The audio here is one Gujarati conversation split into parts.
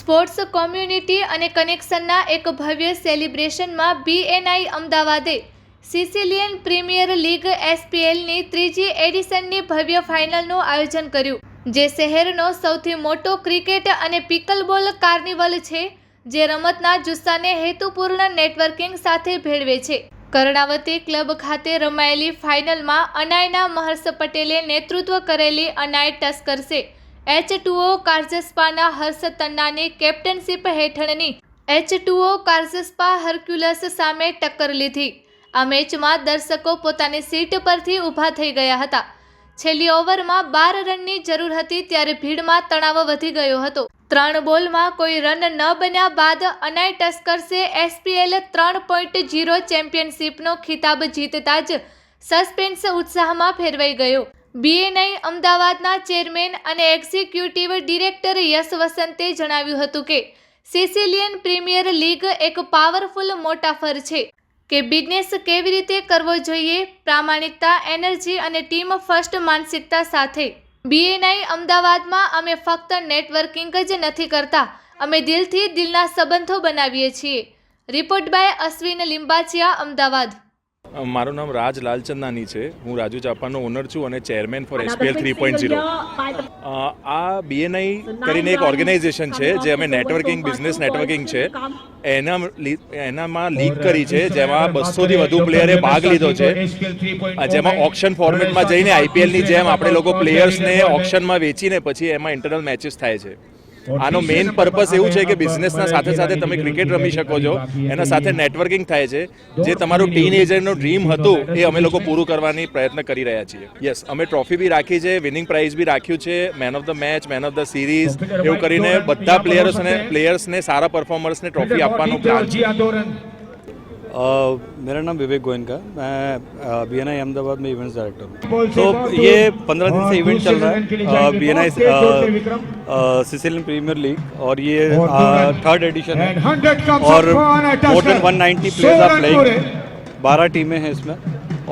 સ્પોર્ટ્સ કોમ્યુનિટી અને કનેક્શનના એક ભવ્ય સેલિબ્રેશનમાં બીએનઆઈ અમદાવાદે સિસિલિયન પ્રીમિયર લીગ એસપીએલની ત્રીજી એડિશનની ભવ્ય ફાઇનલનું આયોજન કર્યું, જે શહેરનો સૌથી મોટો ક્રિકેટ અને પિકલબોલ કાર્નિવલ છે, જે રમતના જુસ્સાને હેતુપૂર્ણ નેટવર્કિંગ સાથે ભેળવે છે. કર્ણાવતી ક્લબ ખાતે રમાયેલી ફાઇનલમાં અનાયના મહર્ષ પટેલે નેતૃત્વ કરેલી અનાય ટસ્કર્સે H2O કાર્ઝસ્પાના હર્ષ તન્નાની કેપ્ટનશીપ હેઠળની H2O કાર્ઝસ્પા હર્ક્યુલસ સામે ટક્કર લીધી. આ મેચમાં દર્શકો પોતાની સીટ પરથી ઊભા થઈ ગયા હતા. છેલ્લી ઓવરમાં 12 રનની જરૂર હતી ત્યારે ભીડમાં તણાવ વધી ગયો હતો. 3 બોલમાં કોઈ રન ન બન્યા બાદ અનાય ટસ્કર્સે એસપીએલ 3.0 ચેમ્પિયનશિપનો ખિતાબ જીતતા જ સસ્પેન્સ ઉત્સાહમાં ફેરવાઈ ગયો. બીએનઆઈ અમદાવાદના ચેરમેન અને એક્ઝિક્યુટિવ ડિરેક્ટર યશ વસંતે જણાવ્યું હતું કે સિસિલિયન પ્રીમિયર લીગ એક પાવરફુલ મોટાફર છે કે બિઝનેસ કેવી રીતે કરવો જોઈએ, પ્રામાણિકતા, એનર્જી અને ટીમ ફર્સ્ટ માનસિકતા સાથે. બીએનઆઈ અમદાવાદમાં અમે ફક્ત નેટવર્કિંગ જ નથી કરતા, અમે દિલથી દિલના સંબંધો બનાવીએ છીએ. Report by Ashwin Limbachiya, Ahmedabad. મારું નામ રાજ લાલચંદાની છે. હું રાજુ ચાપાનો ઓનર છું અને ચેરમેન ફોર એસપીએલ 3.0. આ બીએનઆઈ કરીને એક ઓર્ગેનાઇઝેશન છે જે અમે નેટવર્કિંગ, બિઝનેસ નેટવર્કિંગ છે એનામાં લીગ કરી છે, જેમાં 200થી વધુ પ્લેયરે ભાગ લીધો છે. જેમાં ઓક્શન ફોર્મેટમાં જઈને આઈપીએલની જેમ આપણે લોકો પ્લેયર્સને ઓક્શનમાં વેચીને પછી એમાં ઇન્ટરનલ મેચીસ થાય છે. આનો મેઇન પર્પસ એવું છે કે બિઝનેસના સાથે સાથે તમે ક્રિકેટ રમી શકો છો, એના સાથે નેટવર્કિંગ થાય છે. જે તમારું ટીનએજરનો ડ્રીમ હતું એ અમે લોકો પૂરું કરવાની પ્રયત્ન કરી રહ્યા છીએ. યસ, અમે ટ્રોફી બી રાખી છે, વિનિંગ પ્રાઇઝ બી રાખ્યું છે, man of the match, man of the series, એવું કરીને બધા પ્લેયર્સને સારા પરફોર્મર્સને ટ્રોફી આપવાનો પ્લાન છે. मेरा नाम विवेक गोयनका, मैं बीएनआई अहमदाबाद में इवेंट्स डायरेक्टर हूँ. तो ये 15 दिन से इवेंट चल रहा है बीएनआई सिसिलियन प्रीमियर लीग और ये 3rd एडिशन है और more than 190 players are playing. 12 टीमें हैं इसमें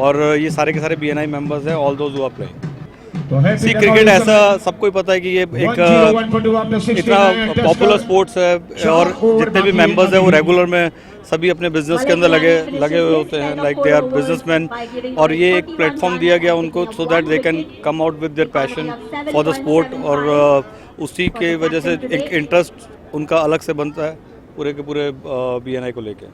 और ये सारे के सारे बीएनआई मेंबर्स हैं, all those who are playing. See cricket ऐसा सबको ही पता है कि ये एक इतना पॉपुलर स्पोर्ट्स है और जितने भी मेंबर्स हैं वो रेगुलर में सभी अपने बिजनेस के अंदर लगे हुए होते हैं, लाइक दे आर बिजनेसमैन. और ये एक प्लेटफॉर्म दिया गया उनको so that they can come out with their passion for the sport और उसी के वजह से एक इंटरेस्ट उनका अलग से बनता है पूरे के पूरे बीएनआई को लेके.